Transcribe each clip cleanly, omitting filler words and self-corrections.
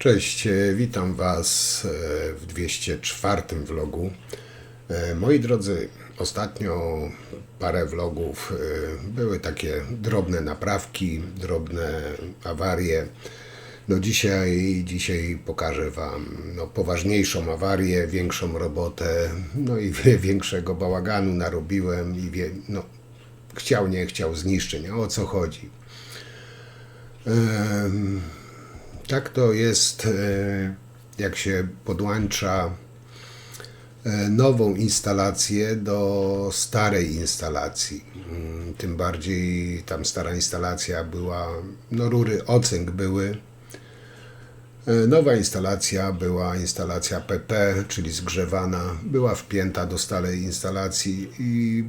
Cześć, witam Was w 204 vlogu. Moi drodzy, ostatnio parę vlogów były takie drobne naprawki, drobne awarie. No dzisiaj pokażę Wam poważniejszą awarię, większą robotę, no i większego bałaganu narobiłem i chciał, nie chciał zniszczeń. O co chodzi? Tak to jest, jak się podłącza nową instalację do starej instalacji. Tym bardziej tam stara instalacja była, rury ocynk były. Nowa instalacja była instalacja PP, czyli zgrzewana, była wpięta do starej instalacji i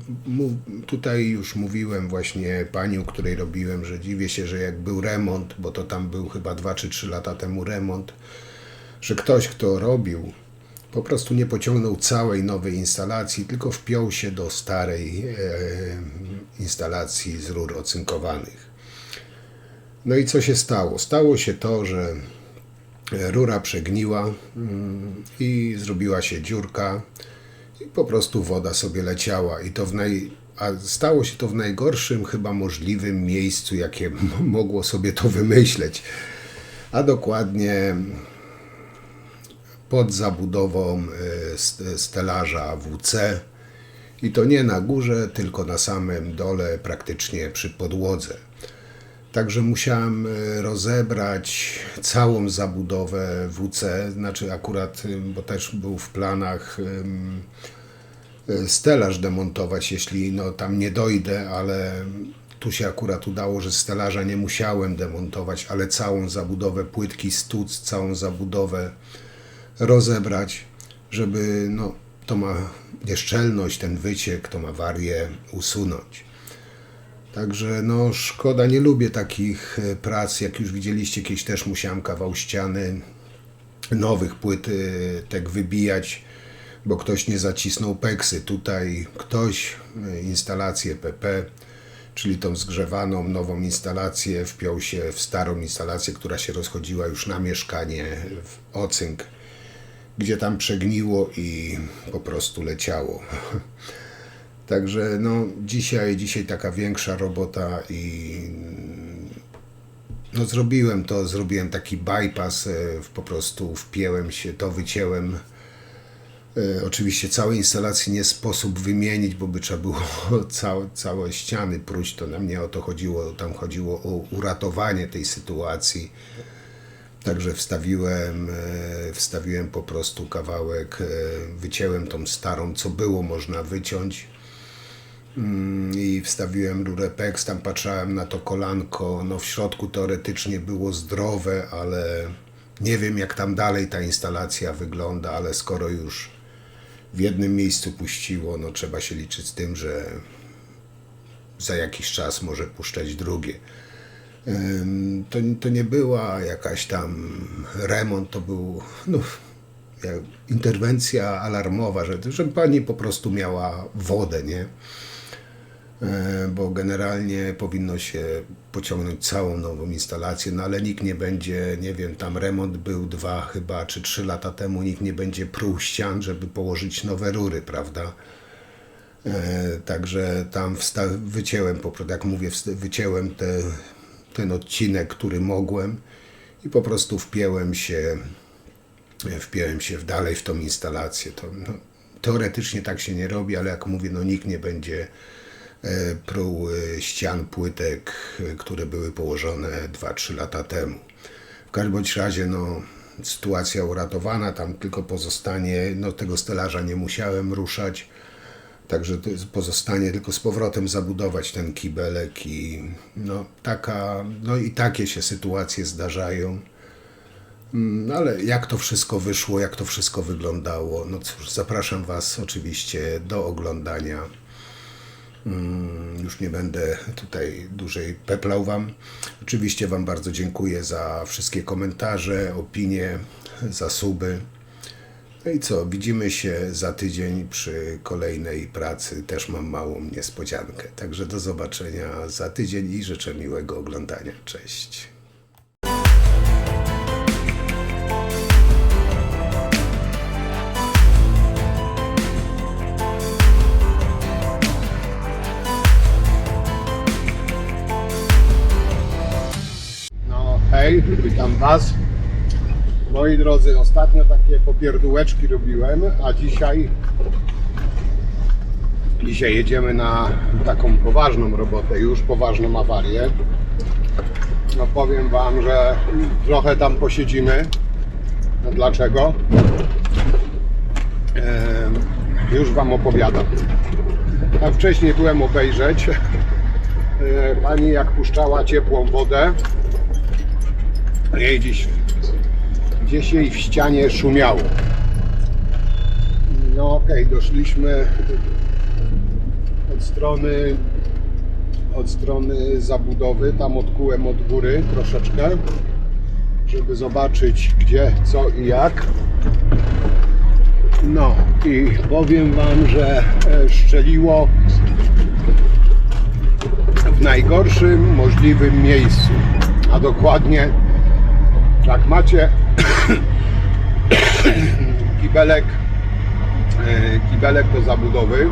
tutaj już mówiłem właśnie pani, u której robiłem, że dziwię się, że jak był remont, bo to tam był chyba 2 czy 3 lata temu remont, że ktoś, kto robił, po prostu nie pociągnął całej nowej instalacji, tylko wpiął się do starej instalacji z rur ocynkowanych. No i co się stało? Stało się to, że rura przegniła i zrobiła się dziurka i po prostu woda sobie leciała a stało się to w najgorszym chyba możliwym miejscu, jakie mogło sobie to wymyśleć, a dokładnie pod zabudową stelaża WC i to nie na górze, tylko na samym dole, praktycznie przy podłodze. Także musiałem rozebrać całą zabudowę WC, znaczy akurat, bo też był w planach stelaż demontować, jeśli tam nie dojdę, ale tu się akurat udało, że stelaża nie musiałem demontować, ale całą zabudowę, płytki stłuc, całą zabudowę rozebrać, żeby to ma nieszczelność, ten wyciek, tą awarię usunąć. Także szkoda, nie lubię takich prac, jak już widzieliście, kiedyś też musiałem kawał ściany nowych płytek wybijać, bo ktoś nie zacisnął peksy. Tutaj ktoś instalację PP, czyli tą zgrzewaną nową instalację, wpiął się w starą instalację, która się rozchodziła już na mieszkanie, w ocynk, gdzie tam przegniło i po prostu leciało. Także dzisiaj taka większa robota i zrobiłem taki bypass, po prostu wpięłem się, to wycięłem. Oczywiście całej instalacji nie sposób wymienić, bo by trzeba było całe ściany próć, to nam nie o to chodziło, tam chodziło o uratowanie tej sytuacji. Także wstawiłem po prostu kawałek, wycięłem tą starą, co było można wyciąć. I wstawiłem rurę PEX, tam patrzałem na to kolanko, w środku teoretycznie było zdrowe, ale nie wiem, jak tam dalej ta instalacja wygląda, ale skoro już w jednym miejscu puściło, trzeba się liczyć z tym, że za jakiś czas może puszczać drugie. To nie była jakaś tam remont, to był interwencja alarmowa, że pani po prostu miała wodę, nie? Bo generalnie powinno się pociągnąć całą nową instalację, ale nikt nie będzie, nie wiem, tam remont był 2 chyba czy 3 lata temu, nikt nie będzie pruł ścian, żeby położyć nowe rury, prawda? Także tam wycięłem, jak mówię, wycięłem ten odcinek, który mogłem i po prostu wpięłem się dalej w tą instalację. To, teoretycznie tak się nie robi, ale jak mówię, nikt nie będzie pruł ścian, płytek, które były położone 2-3 lata temu. W każdym bądź razie sytuacja uratowana, tam tylko pozostanie, tego stelaża nie musiałem ruszać, także to jest pozostanie tylko z powrotem zabudować ten kibelek i i takie się sytuacje zdarzają. Ale jak to wszystko wyszło, jak to wszystko wyglądało, cóż, zapraszam Was oczywiście do oglądania. Już nie będę tutaj dłużej peplał Wam. Oczywiście Wam bardzo dziękuję za wszystkie komentarze, opinie, za suby. No i co, widzimy się za tydzień przy kolejnej pracy. Też mam małą niespodziankę. Także do zobaczenia za tydzień i życzę miłego oglądania. Cześć. Moi drodzy, ostatnio takie popierdółeczki robiłem, a dzisiaj jedziemy na taką poważną robotę, już poważną awarię. No powiem Wam, że trochę tam posiedzimy. No dlaczego? Już Wam opowiadam. Tam wcześniej byłem obejrzeć. Pani jak puszczała ciepłą wodę, jej gdzieś jej w ścianie szumiało. No okej, doszliśmy od strony zabudowy, tam odkułem od góry troszeczkę, żeby zobaczyć gdzie, co i jak. No i powiem Wam, że szczeliło w najgorszym możliwym miejscu, a dokładnie jak macie kibelek do zabudowy,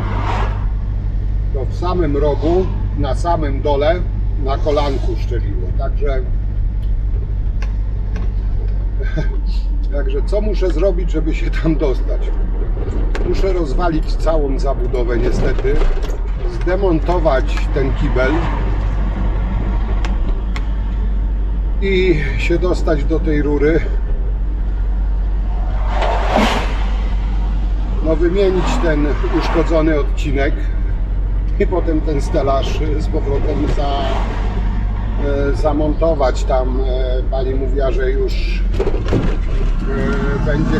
to w samym rogu, na samym dole, na kolanku szczeliło. Także co muszę zrobić, żeby się tam dostać? Muszę rozwalić całą zabudowę niestety, zdemontować ten kibel i się dostać do tej rury. No wymienić ten uszkodzony odcinek i potem ten stelaż z powrotem zamontować. Tam pani mówiła, że już będzie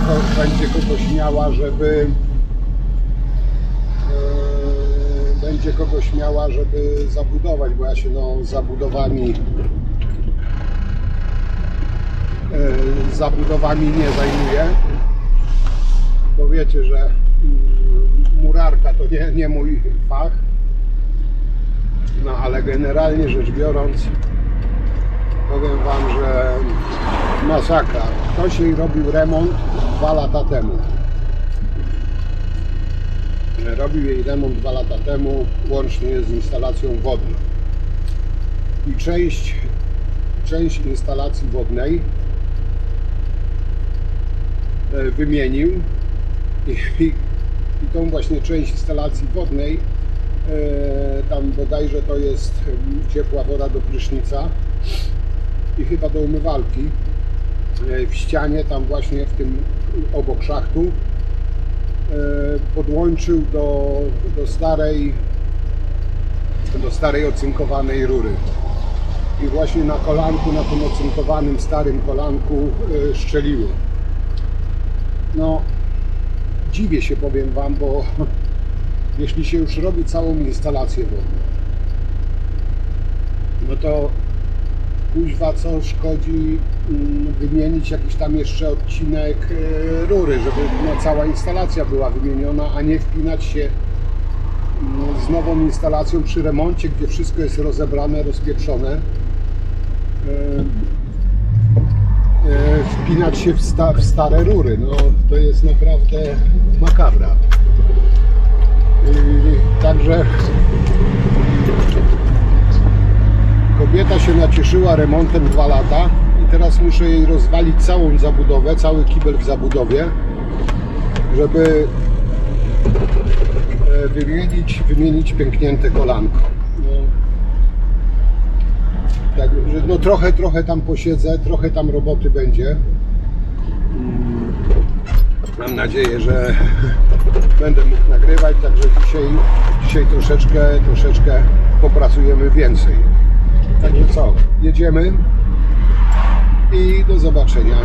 kogoś miała, żeby zabudować, bo ja się zabudowami nie zajmuję, bo wiecie, że murarka to nie mój fach. No ale generalnie rzecz biorąc, powiem Wam, że masakra. Ktoś jej robił remont 2 lata temu. Robił jej remont 2 lata temu, łącznie z instalacją wodną. I część instalacji wodnej wymienił i tą właśnie część instalacji wodnej, tam bodajże to jest ciepła woda do prysznica i chyba do umywalki, w ścianie tam właśnie w tym obok szachtu podłączył do starej ocynkowanej rury i właśnie na kolanku, na tym ocynkowanym starym kolanku szczeliło. No dziwię się, powiem Wam, bo jeśli się już robi całą instalację wodną, no to kuźwa, co szkodzi wymienić jakiś tam jeszcze odcinek rury, żeby cała instalacja była wymieniona, a nie wpinać się z nową instalacją przy remoncie, gdzie wszystko jest rozebrane, rozpieprzone, wpinać się w stare rury. No to jest naprawdę makabra. Także kobieta się nacieszyła remontem 2 lata i teraz muszę jej rozwalić całą zabudowę, cały kibel w zabudowie, żeby wymienić pęknięte kolanko. Także no trochę tam posiedzę, trochę tam roboty będzie. Mam nadzieję, że będę mógł nagrywać, także dzisiaj troszeczkę popracujemy więcej. Także co, jedziemy i do zobaczenia.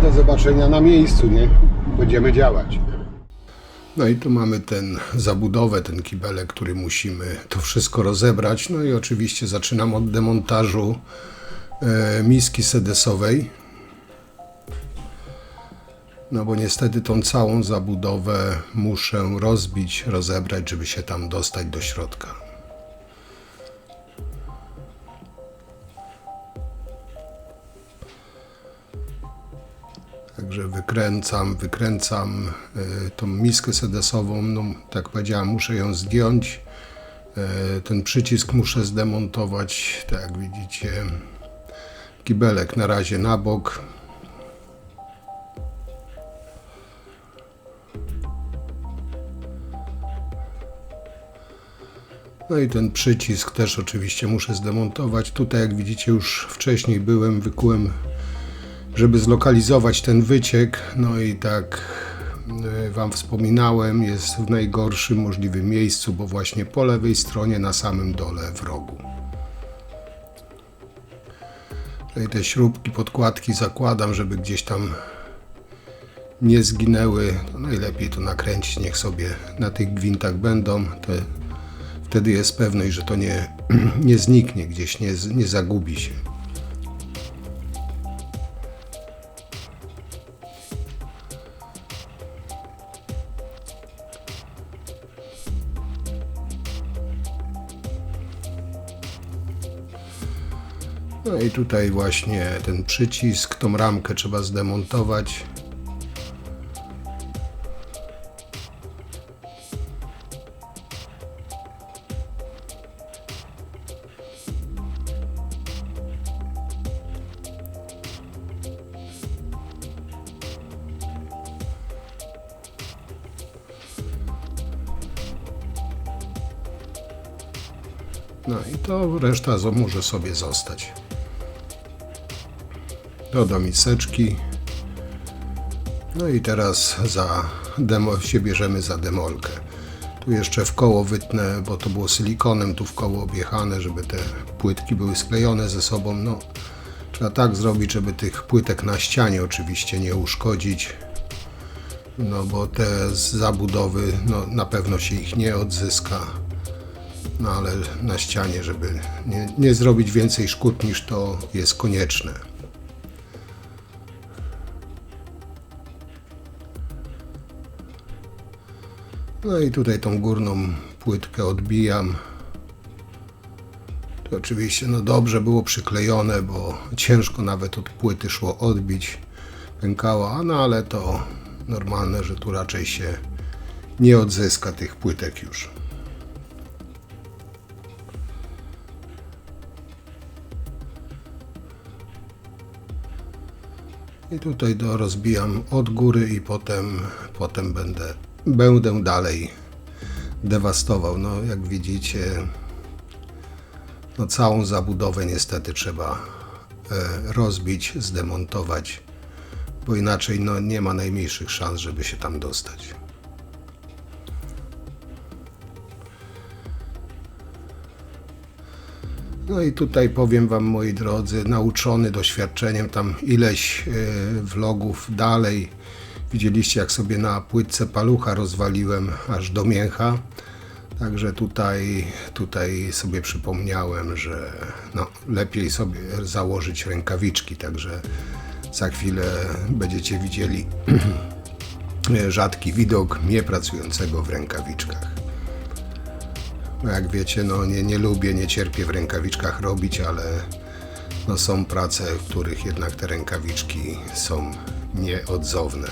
Do zobaczenia na miejscu, nie? Będziemy działać. No i tu mamy zabudowę, ten kibelek, który musimy to wszystko rozebrać. No i oczywiście zaczynam od demontażu miski sedesowej. No bo niestety tą całą zabudowę muszę rozbić, rozebrać, żeby się tam dostać do środka. Także wykręcam tą miskę sedesową, no tak jak powiedziałem, muszę ją zdjąć. Ten przycisk muszę zdemontować, tak jak widzicie. Kibelek na razie na bok. No i ten przycisk też oczywiście muszę zdemontować. Tutaj, jak widzicie, już wcześniej wykułem, żeby zlokalizować ten wyciek. No i tak Wam wspominałem, jest w najgorszym możliwym miejscu, bo właśnie po lewej stronie, na samym dole w rogu. Tutaj te śrubki, podkładki zakładam, żeby gdzieś tam nie zginęły. To najlepiej to nakręcić, niech sobie na tych gwintach będą. Wtedy jest pewność, że to nie zniknie gdzieś, nie zagubi się. No i tutaj właśnie ten przycisk, tą ramkę trzeba zdemontować. No i to reszta może sobie zostać. To do miseczki. No i teraz się bierzemy za demolkę. Tu jeszcze w koło wytnę, bo to było silikonem, tu w koło objechane, żeby te płytki były sklejone ze sobą. No, trzeba tak zrobić, żeby tych płytek na ścianie oczywiście nie uszkodzić. No bo te z zabudowy, no, na pewno się ich nie odzyska. No ale na ścianie, żeby nie zrobić więcej szkód niż to jest konieczne. No i tutaj tą górną płytkę odbijam. To oczywiście no dobrze było przyklejone, bo ciężko nawet od płyty szło odbić. Pękała, no ale to normalne, że tu raczej się nie odzyska tych płytek już. I tutaj rozbijam od góry i potem będę dalej dewastował. No jak widzicie, no całą zabudowę niestety trzeba rozbić, zdemontować, bo inaczej no nie ma najmniejszych szans, żeby się tam dostać. No i tutaj powiem Wam, moi drodzy, nauczony doświadczeniem, tam ileś vlogów dalej, widzieliście jak sobie na płytce palucha rozwaliłem aż do mięcha. Także tutaj sobie przypomniałem, że no, lepiej sobie założyć rękawiczki, także za chwilę będziecie widzieli rzadki widok mnie pracującego w rękawiczkach. No jak wiecie, no nie cierpię w rękawiczkach robić, ale no są prace, w których jednak te rękawiczki są nieodzowne.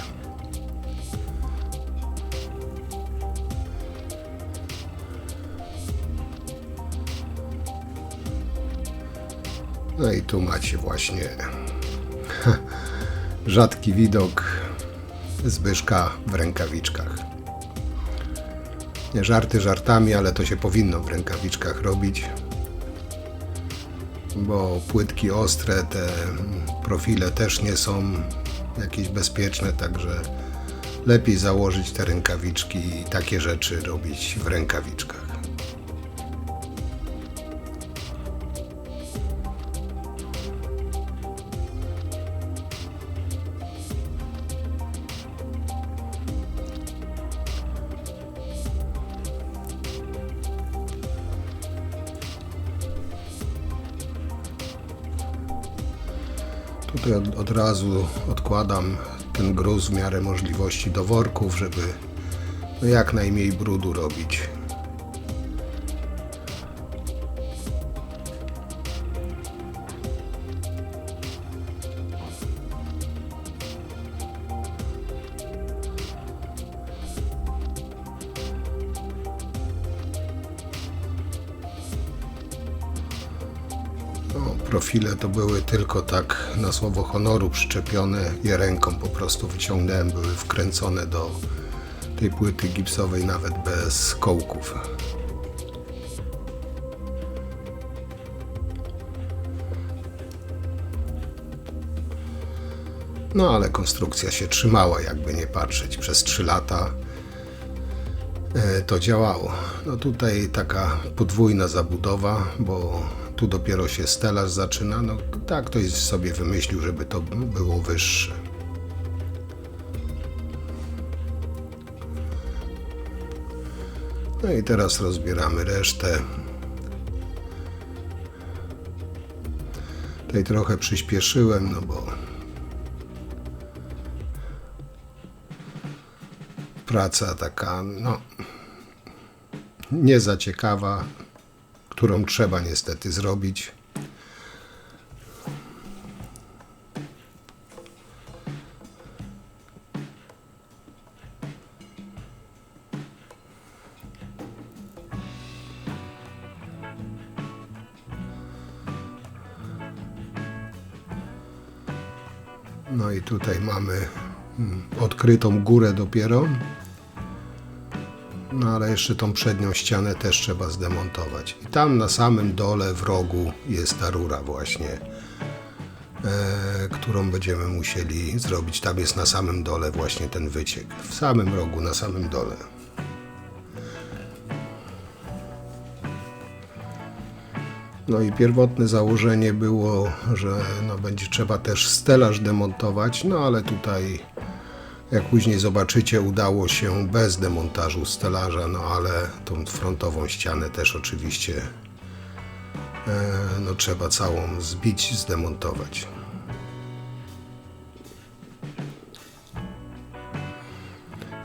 No i tu macie właśnie rzadki widok Zbyszka w rękawiczkach. Nie, żarty żartami, ale to się powinno w rękawiczkach robić, bo płytki ostre, te profile też nie są jakieś bezpieczne, także lepiej założyć te rękawiczki i takie rzeczy robić w rękawiczkach. Tutaj od razu odkładam ten gruz w miarę możliwości do worków, żeby no jak najmniej brudu robić. profile to były tylko tak na słowo honoru przyczepione, je ręką po prostu wyciągnąłem, były wkręcone do tej płyty gipsowej nawet bez kołków. No ale konstrukcja się trzymała, jakby nie patrzeć. Przez 3 lata to działało. No tutaj taka podwójna zabudowa, bo tu dopiero się stelaż zaczyna. No tak ktoś sobie wymyślił, żeby to było wyższe. No i teraz rozbieramy resztę. Tutaj trochę przyspieszyłem, no bo praca taka, no, nie za ciekawa, którą trzeba niestety zrobić. No i tutaj mamy odkrytą górę dopiero. No ale jeszcze tą przednią ścianę też trzeba zdemontować. I tam na samym dole w rogu jest ta rura właśnie, którą będziemy musieli zrobić. Tam jest na samym dole właśnie ten wyciek. W samym rogu, na samym dole. No i pierwotne założenie było, że no będzie trzeba też stelaż demontować, no ale tutaj, jak później zobaczycie, udało się bez demontażu stelaża, no ale tą frontową ścianę też oczywiście no trzeba całą zbić, zdemontować.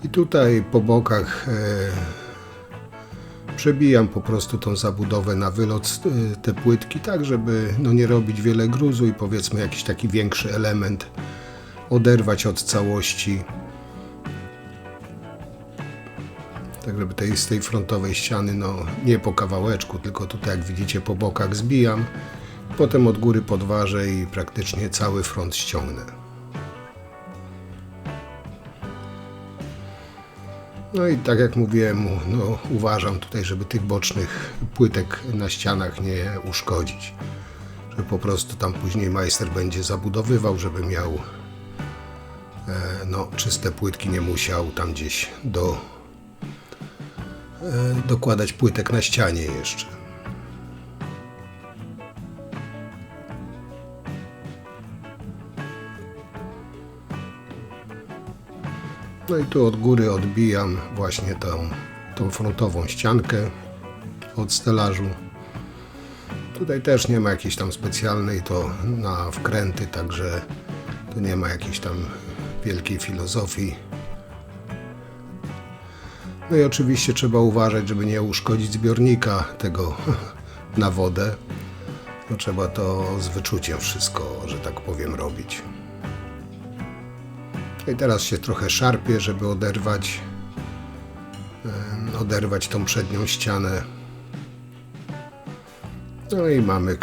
I tutaj po bokach przebijam po prostu tą zabudowę na wylot, te płytki, tak żeby no nie robić wiele gruzu i powiedzmy jakiś taki większy element oderwać od całości, tak żeby z tej frontowej ściany no nie po kawałeczku, tylko tutaj jak widzicie po bokach zbijam, potem od góry podważę i praktycznie cały front ściągnę. No i tak jak mówiłem, no uważam tutaj, żeby tych bocznych płytek na ścianach nie uszkodzić, że po prostu tam później majster będzie zabudowywał, żeby miał no, czyste płytki, nie musiał tam gdzieś dokładać płytek na ścianie jeszcze. No i tu od góry odbijam właśnie tą frontową ściankę od stelażu. Tutaj też nie ma jakiejś tam specjalnej, to na wkręty, także tu nie ma jakiejś tam wielkiej filozofii. No i oczywiście trzeba uważać, żeby nie uszkodzić zbiornika tego na wodę. No trzeba to z wyczuciem wszystko, że tak powiem, robić. I teraz się trochę szarpię, żeby oderwać tą przednią ścianę. No i mamy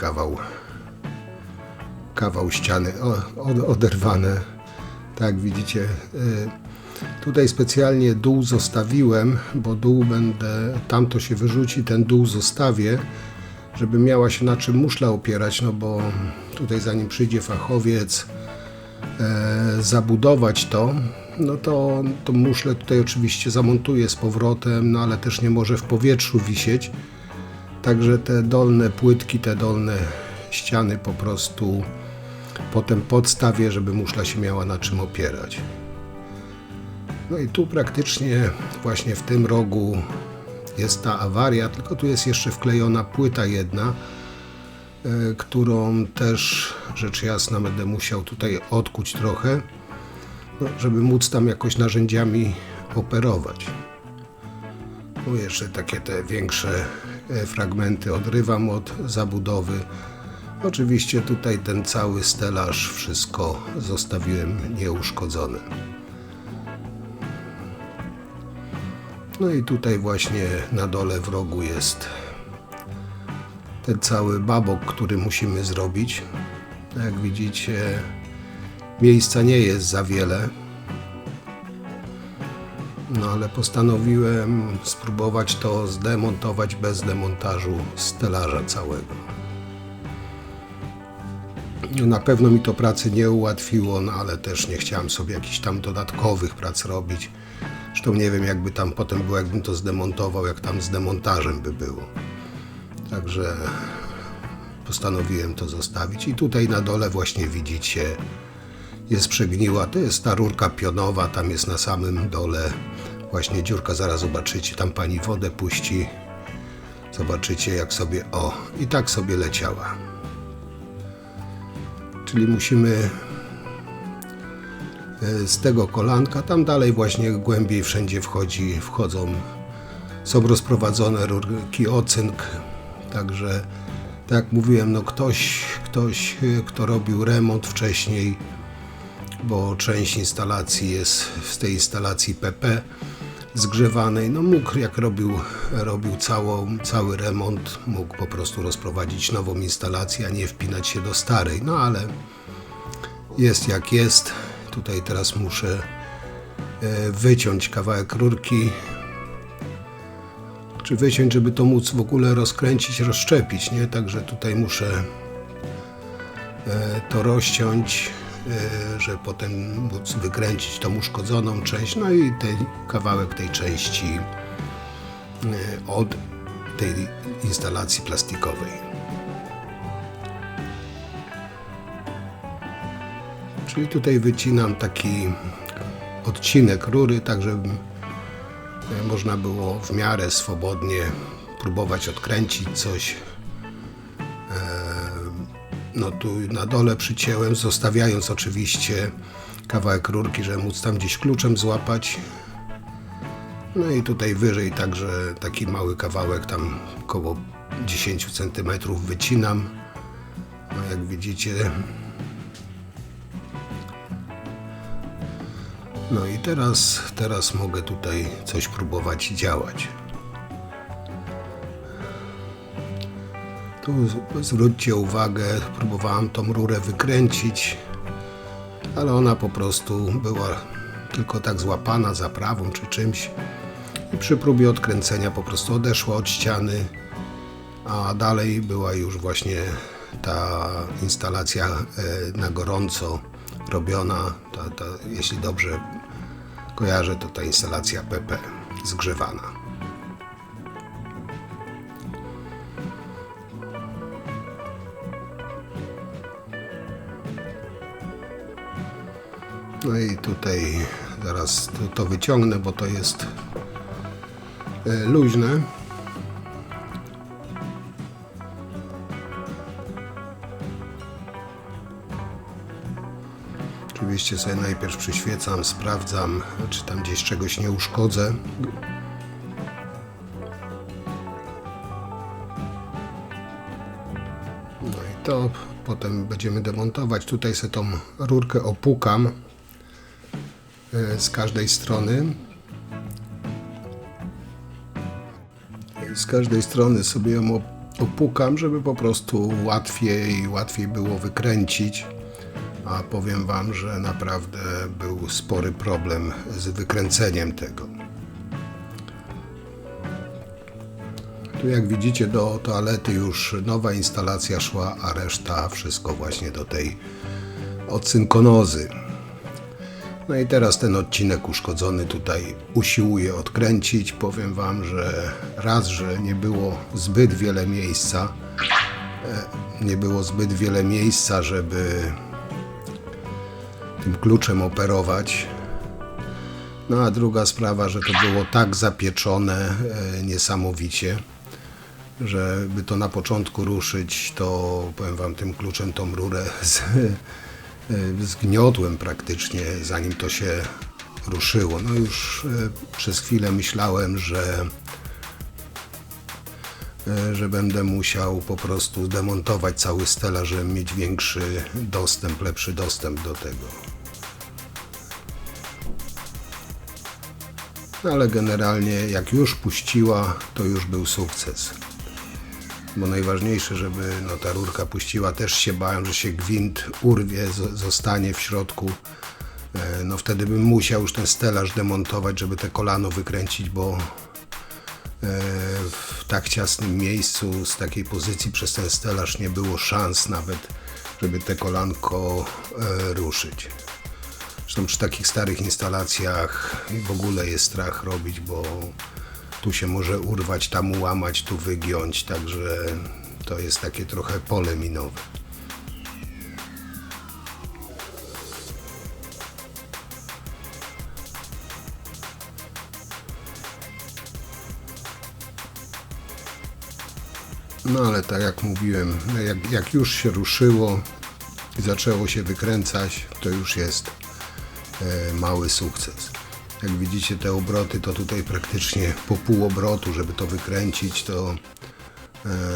kawał ściany oderwane. Tak widzicie, tutaj specjalnie dół zostawiłem, bo dół tamto się wyrzuci, ten dół zostawię, żeby miała się na czym muszla opierać, no bo tutaj zanim przyjdzie fachowiec zabudować to, no to tą muszlę tutaj oczywiście zamontuję z powrotem, no ale też nie może w powietrzu wisieć, także te dolne płytki, te dolne ściany po prostu potem podstawię, żeby muszla się miała na czym opierać. No i tu praktycznie właśnie w tym rogu jest ta awaria, tylko tu jest jeszcze wklejona płyta jedna, którą też rzecz jasna będę musiał tutaj odkuć trochę, no, żeby móc tam jakoś narzędziami operować. No jeszcze takie te większe fragmenty odrywam od zabudowy. Oczywiście tutaj ten cały stelaż, wszystko zostawiłem nieuszkodzone. No i tutaj właśnie na dole w rogu jest ten cały babok, który musimy zrobić. Jak widzicie, miejsca nie jest za wiele. No ale postanowiłem spróbować to zdemontować bez demontażu stelaża całego. Na pewno mi to pracy nie ułatwiło, no ale też nie chciałem sobie jakichś tam dodatkowych prac robić. Zresztą nie wiem, jakby tam potem było, jakbym to zdemontował, jak tam z demontażem by było. Także postanowiłem to zostawić. I tutaj na dole właśnie widzicie, jest przegniła. To jest ta rurka pionowa, tam jest na samym dole właśnie dziurka. Zaraz zobaczycie, tam pani wodę puści. Zobaczycie, jak sobie, o, i tak sobie leciała. Czyli musimy z tego kolanka, tam dalej właśnie głębiej wszędzie wchodzą, są rozprowadzone rurki ocynk, także tak jak mówiłem, no ktoś, kto robił remont wcześniej, bo część instalacji jest z tej instalacji PP zgrzewanej, no mógł, jak robił cały remont, mógł po prostu rozprowadzić nową instalację, a nie wpinać się do starej, no ale jest jak jest. Tutaj teraz muszę wyciąć kawałek rurki, czy wyciąć, żeby to móc w ogóle rozkręcić, rozszczepić, nie? Także tutaj muszę to rozciąć, żeby potem móc wykręcić tą uszkodzoną część, no i kawałek tej części od tej instalacji plastikowej. Czyli tutaj wycinam taki odcinek rury, tak żeby można było w miarę swobodnie próbować odkręcić coś. No tu na dole przycięłem, zostawiając oczywiście kawałek rurki, żeby móc tam gdzieś kluczem złapać. No i tutaj wyżej także taki mały kawałek, tam około 10 cm wycinam. No jak widzicie. No i teraz mogę tutaj coś próbować działać. Tu zwróćcie uwagę, próbowałem tą rurę wykręcić, ale ona po prostu była tylko tak złapana zaprawą czy czymś i przy próbie odkręcenia po prostu odeszła od ściany, a dalej była już właśnie ta instalacja na gorąco robiona, jeśli dobrze kojarzę, to ta instalacja PP zgrzewana. No i tutaj zaraz to wyciągnę, bo to jest luźne. Oczywiście sobie najpierw przyświecam, sprawdzam, czy tam gdzieś czegoś nie uszkodzę. No i to potem będziemy demontować. Tutaj sobie tą rurkę opukam z każdej strony. Z każdej strony sobie ją opukam, żeby po prostu łatwiej było wykręcić. A powiem wam, że naprawdę był spory problem z wykręceniem tego. Tu jak widzicie, do toalety już nowa instalacja szła, a reszta wszystko właśnie do tej ocynkonozy. No i teraz ten odcinek uszkodzony tutaj usiłuję odkręcić. Powiem wam, że raz, że nie było zbyt wiele miejsca, żeby tym kluczem operować. No a druga sprawa, że to było tak zapieczone niesamowicie, żeby to na początku ruszyć, to powiem wam, tym kluczem tą rurę zgniotłem praktycznie, zanim to się ruszyło. No już przez chwilę myślałem, że będę musiał po prostu demontować cały stelaż, żeby mieć lepszy dostęp do tego. Ale generalnie jak już puściła, to już był sukces. bo najważniejsze, żeby no, ta rurka puściła. Też się bałem, że się gwint urwie, zostanie w środku. No wtedy bym musiał już ten stelaż demontować, żeby te kolano wykręcić, bo w tak ciasnym miejscu, z takiej pozycji przez ten stelaż nie było szans nawet, żeby te kolanko ruszyć. Zresztą przy takich starych instalacjach w ogóle jest strach robić, bo tu się może urwać, tam ułamać, tu wygiąć, także to jest takie trochę pole minowe. No ale tak jak mówiłem, jak już się ruszyło i zaczęło się wykręcać, to już jest mały sukces. Jak widzicie te obroty, to tutaj praktycznie po pół obrotu, żeby to wykręcić, to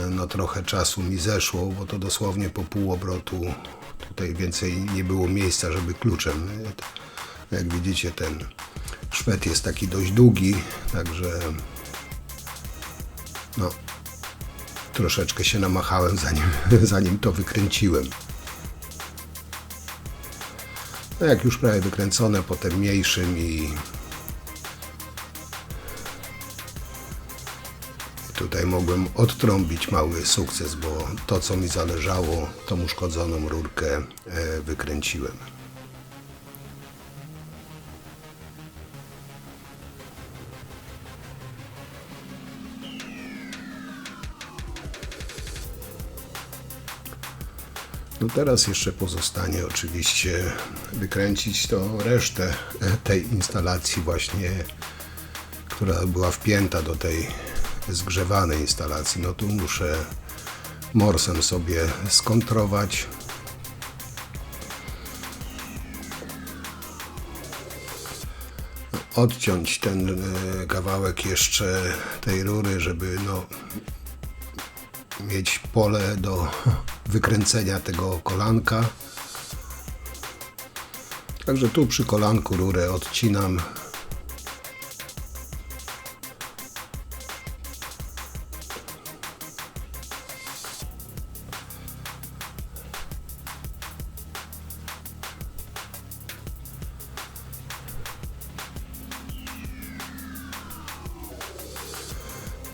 no trochę czasu mi zeszło, bo to dosłownie po pół obrotu. Tutaj więcej nie było miejsca, żeby kluczem. Jak widzicie, ten szwed jest taki dość długi, także no troszeczkę się namachałem zanim to wykręciłem. No jak już prawie wykręcone, potem mniejszym i tutaj mogłem odtrąbić mały sukces, bo to co mi zależało, tą uszkodzoną rurkę wykręciłem. No teraz jeszcze pozostanie oczywiście wykręcić to resztę tej instalacji właśnie, która była wpięta do tej zgrzewanej instalacji. No tu muszę morsem sobie skontrować. Odciąć ten kawałek jeszcze tej rury, żeby no mieć pole do wykręcenia tego kolanka. Także tu przy kolanku rurę odcinam.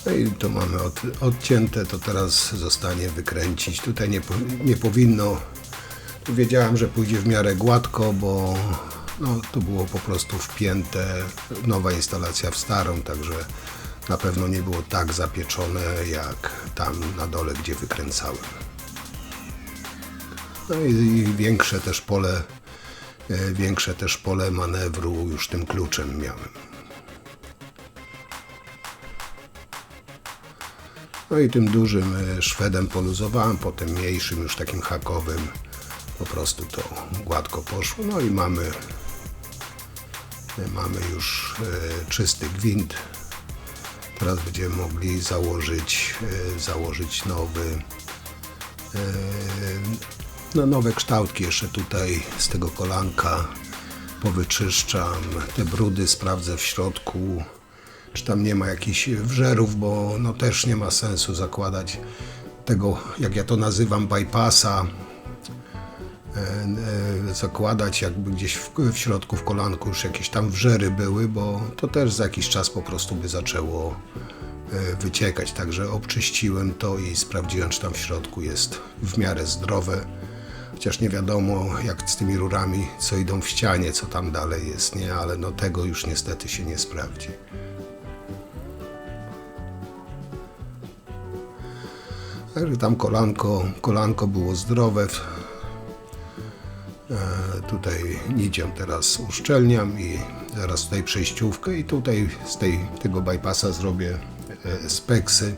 No i to mamy odcięte, to teraz zostanie wykręcić. Tutaj nie powinno, tu wiedziałem, że pójdzie w miarę gładko, bo no, tu było po prostu wpięte, nowa instalacja w starą, także na pewno nie było tak zapieczone jak tam na dole, gdzie wykręcałem. No i większe też pole manewru już tym kluczem miałem. No i tym dużym szwedem poluzowałem, potem mniejszym, już takim hakowym, po prostu to gładko poszło. No i mamy już czysty gwint. Teraz będziemy mogli założyć nowy, no nowe kształtki jeszcze tutaj z tego kolanka. Powyczyszczam te brudy, sprawdzę w środku, czy tam nie ma jakichś wżerów, bo no też nie ma sensu zakładać tego, jak ja to nazywam, bypassa, zakładać jakby gdzieś w środku, w kolanku już jakieś tam wżery były, bo to też za jakiś czas po prostu by zaczęło wyciekać. Także obczyściłem to i sprawdziłem, czy tam w środku jest w miarę zdrowe. Chociaż nie wiadomo jak z tymi rurami, co idą w ścianie, co tam dalej jest, nie? Ale no tego już niestety się nie sprawdzi. Także tam kolanko było zdrowe. Tutaj nicią teraz uszczelniam i zaraz tutaj przejściówkę i tutaj z tego bypassa zrobię speksy.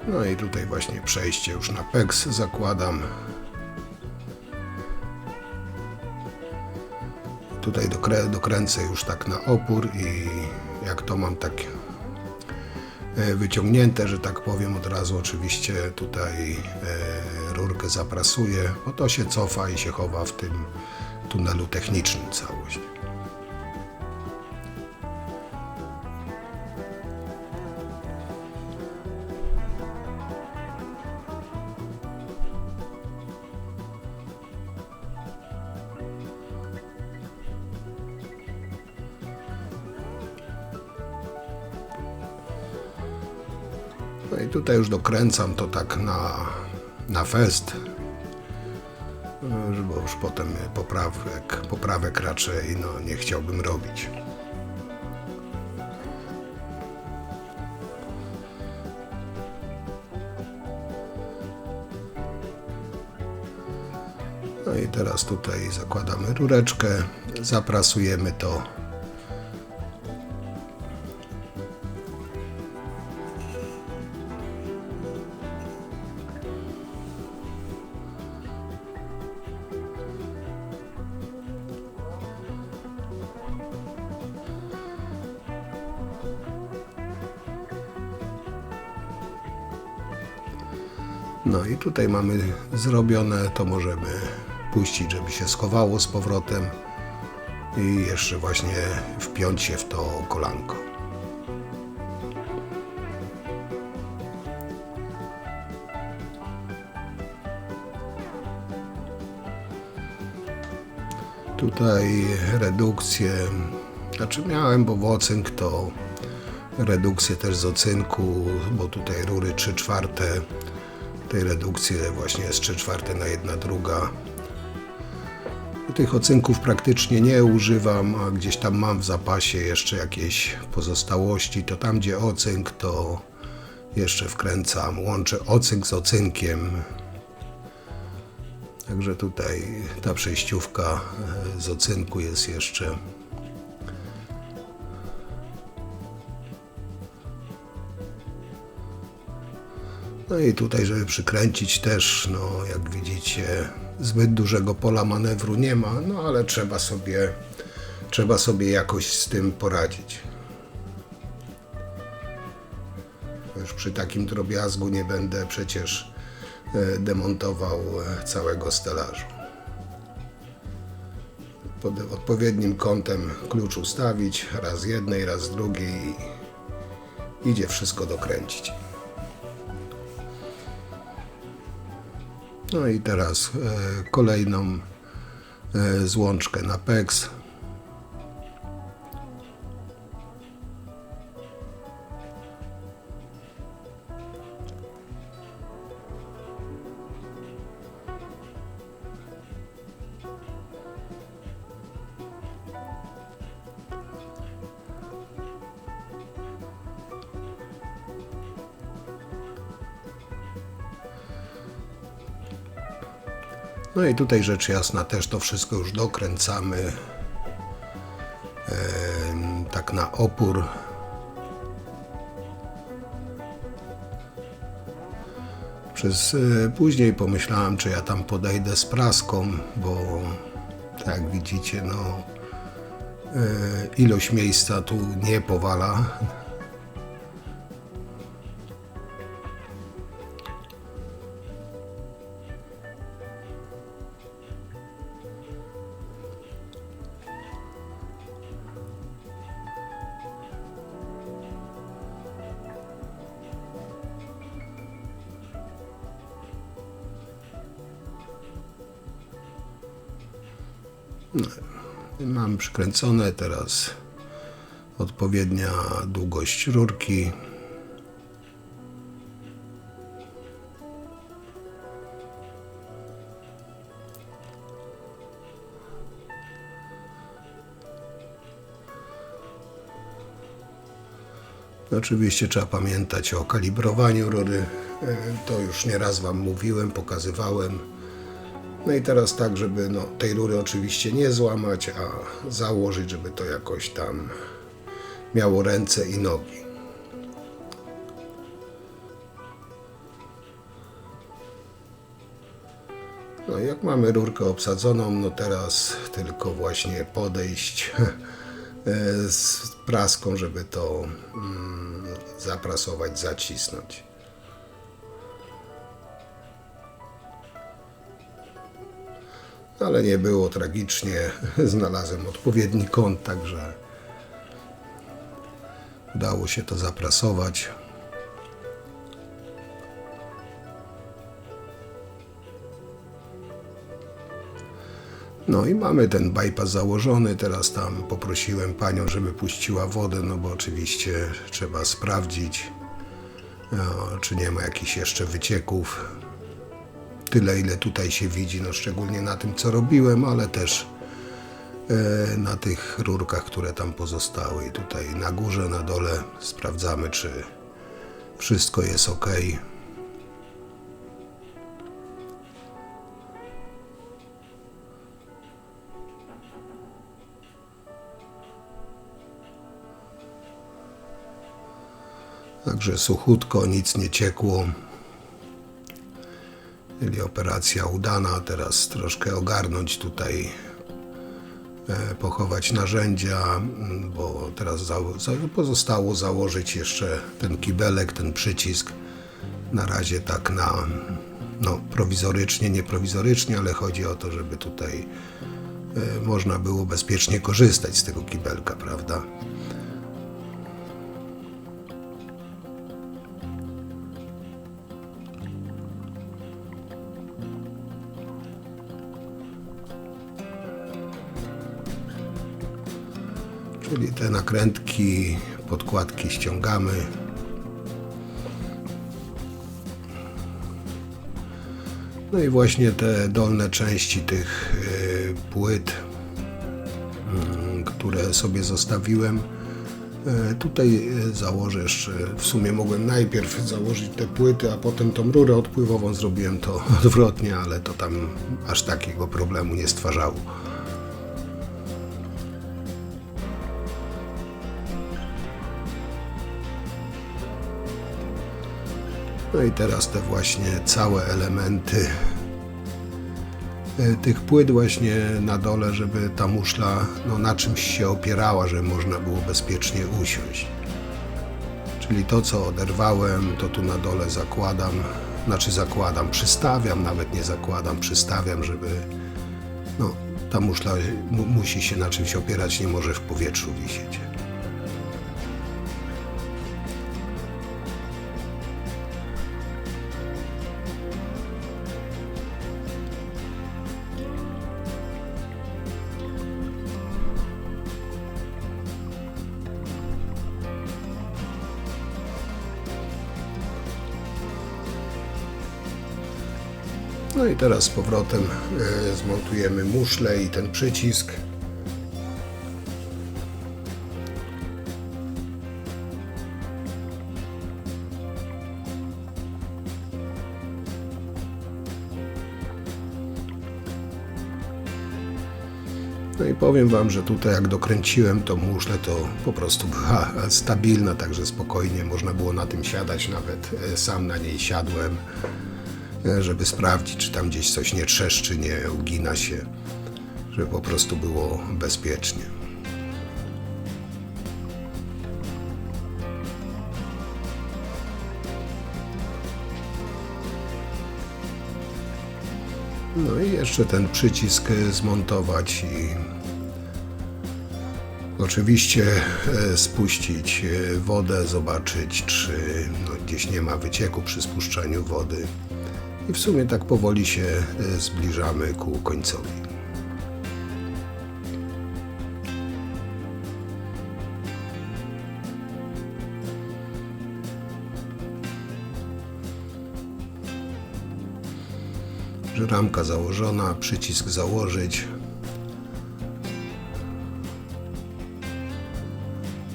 No i tutaj właśnie przejście już na PEX zakładam. Tutaj dokręcę już tak na opór i jak to mam tak wyciągnięte, że tak powiem. Od razu oczywiście tutaj rurkę zaprasuję, bo to się cofa i się chowa w tym tunelu technicznym całość. No i tutaj już dokręcam to tak na fest, bo już potem poprawek raczej nie chciałbym robić. No i teraz tutaj zakładamy rureczkę, zaprasujemy to. No i tutaj mamy zrobione, to możemy puścić, żeby się schowało z powrotem i jeszcze właśnie wpiąć się w to kolanko. Tutaj redukcję, znaczy miałem, bo ocynk to redukcję też z ocynku, bo tutaj rury 3/4. Tej redukcji właśnie jest 3/4 na 1/2. Tych ocynków praktycznie nie używam, a gdzieś tam mam w zapasie jeszcze jakieś pozostałości, to tam gdzie ocynk, to jeszcze wkręcam, łączę ocynk z ocynkiem. Także tutaj ta przejściówka z ocynku jest jeszcze. No i tutaj, żeby przykręcić też, jak widzicie, zbyt dużego pola manewru nie ma, ale trzeba sobie jakoś z tym poradzić. Już przy takim drobiazgu nie będę przecież demontował całego stelażu. Pod odpowiednim kątem klucz ustawić, raz z jednej, raz z drugiej i idzie wszystko dokręcić. No i teraz kolejną złączkę na PEX. No i tutaj rzecz jasna też to wszystko już dokręcamy tak na opór. Później pomyślałem, czy ja tam podejdę z praską, bo tak jak widzicie, ilość miejsca tu nie powala. Mam przykręcone, teraz odpowiednia długość rurki. Oczywiście trzeba pamiętać o kalibrowaniu rury, to już nieraz Wam mówiłem, pokazywałem. No i teraz tak, żeby tej rury oczywiście nie złamać, a założyć, żeby to jakoś tam miało ręce i nogi. No i jak mamy rurkę obsadzoną, teraz tylko właśnie podejść z praską, żeby to zaprasować, zacisnąć. Ale nie było tragicznie, znalazłem odpowiedni kąt, także udało się to zaprasować. No i mamy ten bypass założony, teraz tam poprosiłem panią, żeby puściła wodę, no bo oczywiście trzeba sprawdzić, czy nie ma jakichś jeszcze wycieków. Tyle, ile tutaj się widzi, no szczególnie na tym, co robiłem, ale też na tych rurkach, które tam pozostały. I tutaj na górze, na dole sprawdzamy, czy wszystko jest ok. Także suchutko, nic nie ciekło. Czyli operacja udana. Teraz troszkę ogarnąć tutaj, pochować narzędzia, bo teraz pozostało założyć jeszcze ten kibelek, ten przycisk. Na razie tak prowizorycznie, nie prowizorycznie, ale chodzi o to, żeby tutaj można było bezpiecznie korzystać z tego kibelka, prawda? Czyli te nakrętki, podkładki ściągamy. No i właśnie te dolne części tych płyt, które sobie zostawiłem, tutaj założę jeszcze, w sumie mogłem najpierw założyć te płyty, a potem tą rurę odpływową, zrobiłem to odwrotnie, ale to tam aż takiego problemu nie stwarzało. No i teraz te właśnie całe elementy tych płyt właśnie na dole, żeby ta muszla na czymś się opierała, żeby można było bezpiecznie usiąść. Czyli to, co oderwałem, to tu na dole zakładam, przystawiam, nawet nie zakładam, przystawiam, żeby ta muszla musi się na czymś opierać, nie może w powietrzu wisieć. No i teraz z powrotem zmontujemy muszlę i ten przycisk. No i powiem Wam, że tutaj jak dokręciłem tą muszlę, to po prostu była stabilna, także spokojnie można było na tym siadać, nawet sam na niej siadłem, żeby sprawdzić, czy tam gdzieś coś nie trzeszczy, nie ugina się, żeby po prostu było bezpiecznie. No i jeszcze ten przycisk zmontować i oczywiście spuścić wodę, zobaczyć, czy gdzieś nie ma wycieku przy spuszczaniu wody. I w sumie tak powoli się zbliżamy ku końcowi. Ramka założona, przycisk założyć.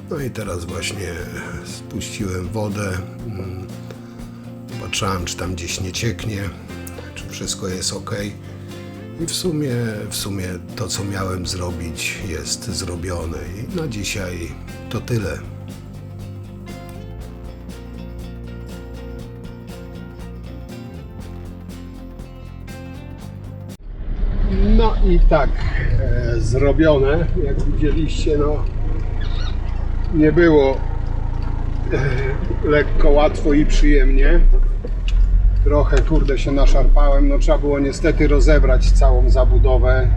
No i teraz właśnie spuściłem wodę. Patrzyłem, czy tam gdzieś nie cieknie, czy wszystko jest ok. I w sumie to, co miałem zrobić, jest zrobione. I na dzisiaj to tyle. No i tak, zrobione, jak widzieliście, nie było lekko, łatwo i przyjemnie. Trochę, kurde, się naszarpałem. No trzeba było niestety rozebrać całą zabudowę.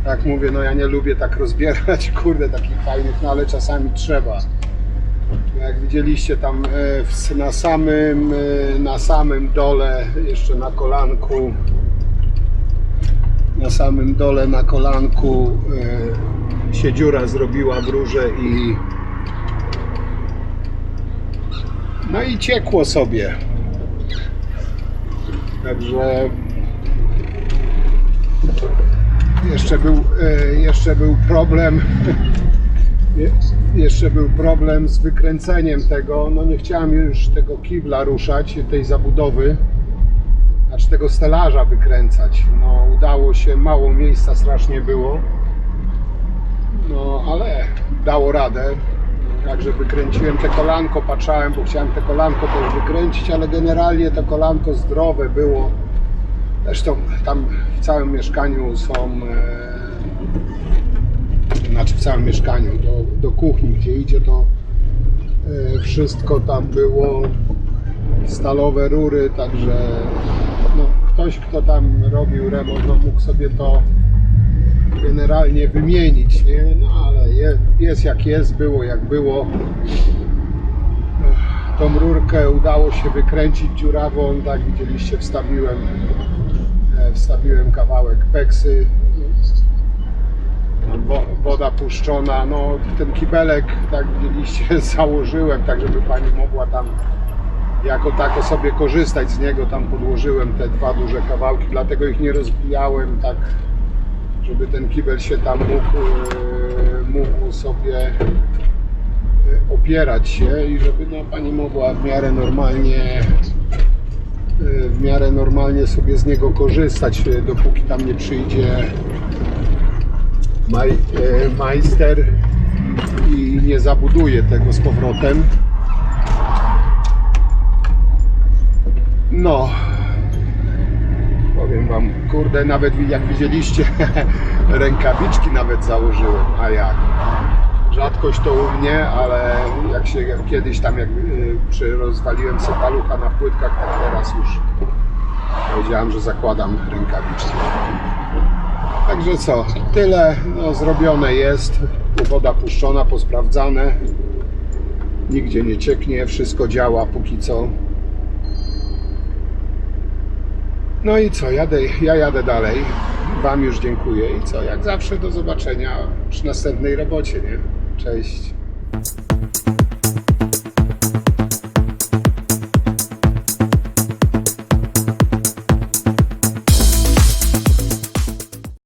Jak mówię, no ja nie lubię tak rozbierać, kurde, takich fajnych, no ale czasami trzeba. Jak widzieliście tam na samym dole, jeszcze na kolanku, na samym dole, na kolanku się dziura zrobiła w rurze i no i ciekło sobie. Także jeszcze był problem. Jeszcze był problem z wykręceniem tego. No nie chciałem już tego kibla ruszać, tej zabudowy, znaczy tego stelaża wykręcać. No udało się, mało miejsca strasznie było. No ale dało radę. Także wykręciłem te kolanko, patrzałem, bo chciałem te kolanko też wykręcić, ale generalnie to kolanko zdrowe było. Zresztą tam w całym mieszkaniu są, znaczy w całym mieszkaniu, do kuchni, gdzie idzie, to wszystko tam było, stalowe rury, także no, ktoś, kto tam robił remont, no, mógł sobie to generalnie wymienić, nie? No ale jest jak jest, było jak było. Tą rurkę udało się wykręcić dziurawą, tak widzieliście, wstawiłem kawałek peksy, woda puszczona, no ten kibelek, tak widzieliście, założyłem, tak żeby pani mogła tam jako tako sobie korzystać z niego, tam podłożyłem te dwa duże kawałki, dlatego ich nie rozbijałem, tak żeby ten kibel się tam mógł sobie opierać się i żeby no, pani mogła w miarę normalnie sobie z niego korzystać, dopóki tam nie przyjdzie majster i nie zabuduje tego z powrotem. No, powiem wam, kurde, nawet jak widzieliście, rękawiczki nawet założyłem, a jak? Rzadkość to u mnie, ale jak się kiedyś tam, jak rozwaliłem sobie palucha na płytkach, tak teraz już powiedziałem, że zakładam rękawiczki. Także co, tyle, no, zrobione jest, woda puszczona, posprawdzane, nigdzie nie cieknie, wszystko działa póki co. No i co, ja jadę dalej, wam już dziękuję i co, jak zawsze do zobaczenia przy następnej robocie, nie? Cześć.